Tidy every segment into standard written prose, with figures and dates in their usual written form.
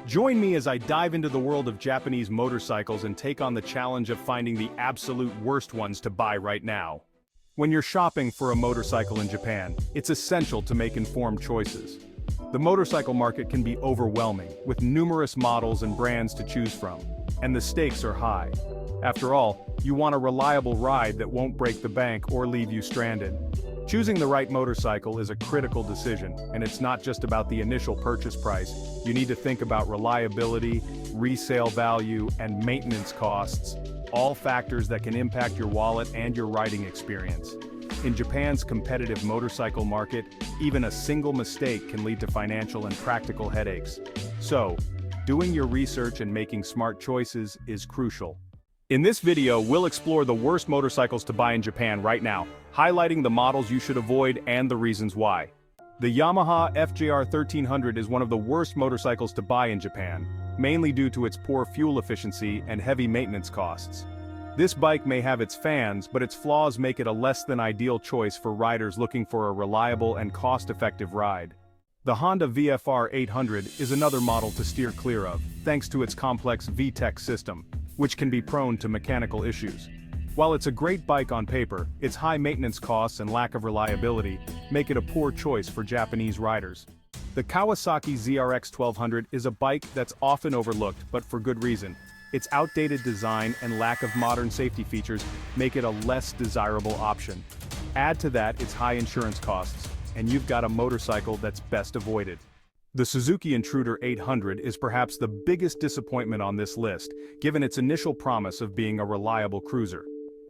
Join me as I dive into the world of Japanese motorcycles and take on the challenge of finding the absolute worst ones to buy right now. When you're shopping for a motorcycle in Japan, it's essential to make informed choices. The motorcycle market can be overwhelming, with numerous models and brands to choose from, and the stakes are high. After all, you want a reliable ride that won't break the bank or leave you stranded. Choosing the right motorcycle is a critical decision, and it's not just about the initial purchase price. You need to think about reliability, resale value, and maintenance costs, all factors that can impact your wallet and your riding experience. In Japan's competitive motorcycle market, even a single mistake can lead to financial and practical headaches. So, doing your research and making smart choices is crucial. In this video, we'll explore the worst motorcycles to buy in Japan right now, highlighting the models you should avoid and the reasons why. The Yamaha FJR 1300 is one of the worst motorcycles to buy in Japan, mainly due to its poor fuel efficiency and heavy maintenance costs. This bike may have its fans, but its flaws make it a less than ideal choice for riders looking for a reliable and cost-effective ride. The Honda VFR 800 is another model to steer clear of, thanks to its complex VTEC system, which can be prone to mechanical issues. While it's a great bike on paper, its high maintenance costs and lack of reliability make it a poor choice for Japanese riders. The Kawasaki ZRX 1200 is a bike that's often overlooked, but for good reason. Its outdated design and lack of modern safety features make it a less desirable option. Add to that its high insurance costs, and you've got a motorcycle that's best avoided. The Suzuki Intruder 800 is perhaps the biggest disappointment on this list, given its initial promise of being a reliable cruiser.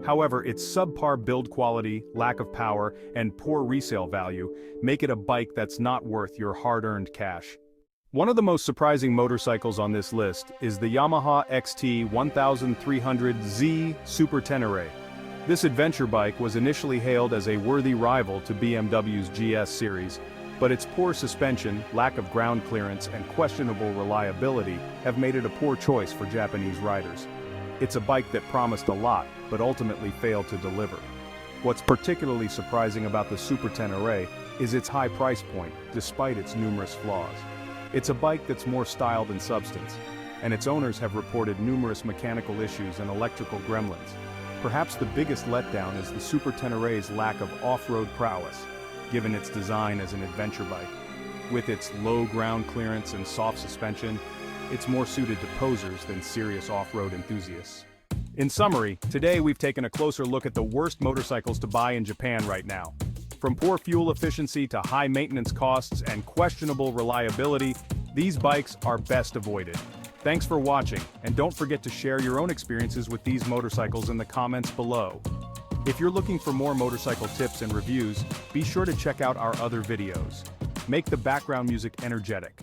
However, its subpar build quality, lack of power, and poor resale value make it a bike that's not worth your hard-earned cash. One of the most surprising motorcycles on this list is the Yamaha XT1300Z Super Ténéré. This adventure bike was initially hailed as a worthy rival to BMW's GS series, but its poor suspension, lack of ground clearance, and questionable reliability have made it a poor choice for Japanese riders. It's a bike that promised a lot, but ultimately failed to deliver. What's particularly surprising about the Super Ténéré is its high price point, despite its numerous flaws. It's a bike that's more style than substance, and its owners have reported numerous mechanical issues and electrical gremlins. Perhaps the biggest letdown is the Super Ténéré's lack of off-road prowess, given its design as an adventure bike. With its low ground clearance and soft suspension, it's more suited to posers than serious off-road enthusiasts. In summary, today we've taken a closer look at the worst motorcycles to buy in Japan right now. From poor fuel efficiency to high maintenance costs and questionable reliability, these bikes are best avoided. Thanks for watching, and don't forget to share your own experiences with these motorcycles in the comments below. If you're looking for more motorcycle tips and reviews, be sure to check out our other videos. Make the background music energetic.